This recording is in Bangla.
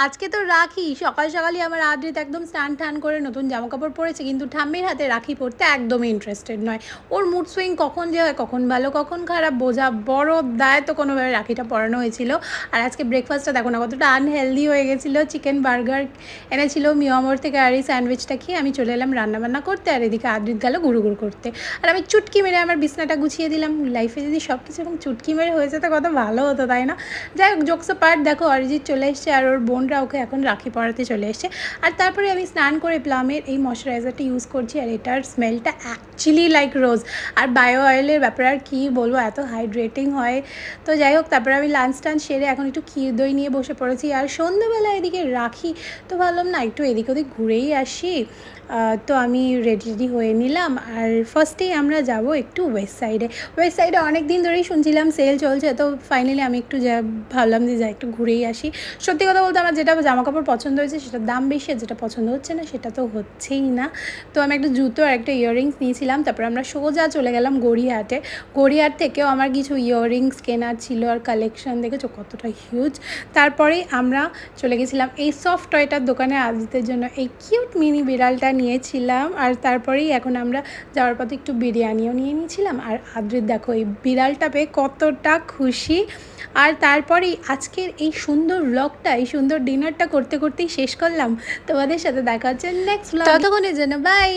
আজকে তো রাখি, সকাল সকালই আমার আদ্রিত একদম স্নান টান করে নতুন জামা কাপড় পরেছে, কিন্তু ঠাম্মির হাতে রাখি পরতে একদমই ইন্টারেস্টেড নয়। ওর মুড সুইং কখন যে হয়, কখন ভালো কখন খারাপ বোঝা বড় দায়। তো কোনোভাবে রাখিটা পরানো হয়েছিল। আর আজকে ব্রেকফাস্টটা দেখো না কতটা আনহেলদি হয়ে গেছিলো। চিকেন বার্গার এনেছিল মিয়ামোর থেকে, আর এই স্যান্ডউইচটা খেয়ে আমি চলে এলাম রান্নাবান্না করতে, আর এদিকে আদ্রিত গেল গুঁড়ো করতে। আর আমি চুটকি মেরে আমার বিছনাটা গুছিয়ে দিলাম। লাইফে যদি সব কিছু এরকম চুটকি মেরে হয়ে যেত কত ভালো হতো, তাই না? যাই হোক, জোকস পার্ট, দেখো অরিজিৎ চলে এসছে আর ওর বোনরা ওকে এখন রাখি পরাতে চলে এসছে। আর তারপরে আমি স্নান করে প্লামের এই ময়শ্চারাইজারটা ইউজ করছি, আর এটার স্মেলটা অ্যাকচুয়ালি লাইক রোজ। আর বায়ো অয়েলের ব্যাপারে আর কী বলবো, এত হাইড্রেটিং হয়। তো যাই হোক, তারপরে আমি লাঞ্চ টাঞ্চ সেরে এখন একটু ক্ষীর দই নিয়ে বসে পড়েছি। আর সন্ধ্যেবেলা এদিকে রাখি, তো ভাবলাম না একটু এদিক ওদিক ঘুরেই আসি। তো আমি রেডি হয়ে নিলাম। আর ফার্স্টেই আমরা যাব একটু ওয়েস্ট সাইডে অনেক দিন ধরেই শুনছিলাম সেল চলছে, তো ফাইনালি আমি একটু ভাবলাম যে একটু ঘুরেই আসি। সত্যি কথা বলতে আমার যেটা জামাকাপড় পছন্দ হয়েছে সেটার দাম বেশি, আর যেটা পছন্দ হচ্ছে না সেটা তো হচ্ছেই না। তো আমি একটা জুতো আর একটা ইয়াররিংস নিয়েছিলাম। তারপর আমরা সোজা চলে গেলাম গড়িয়াহাট থেকেও আমার কিছু ইয়াররিংস কেনার ছিল, আর কালেকশন দেখেছো কতটা হিউজ। তারপরেই আমরা চলে গেছিলাম এই সফট টয়টার দোকানে আদিতের জন্য এই কিউট মিনি বিড়ালটা নিয়েছিলাম। আর তারপরেই এখন আমরা যাওয়ার পথে একটু বিরিয়ানিও নিয়ে নিয়েছিলাম। আর আদ্রিত দেখো এই বিড়ালটা পেয়ে কতটা খুশি। আর তারপরেই আজকের এই সুন্দর ব্লগটা, এই সুন্দর ডিনারটা করতেই শেষ করলাম। তোমাদের সাথে দেখা হচ্ছে নেক্সট ব্লগ, ততক্ষণের জন্য বাই।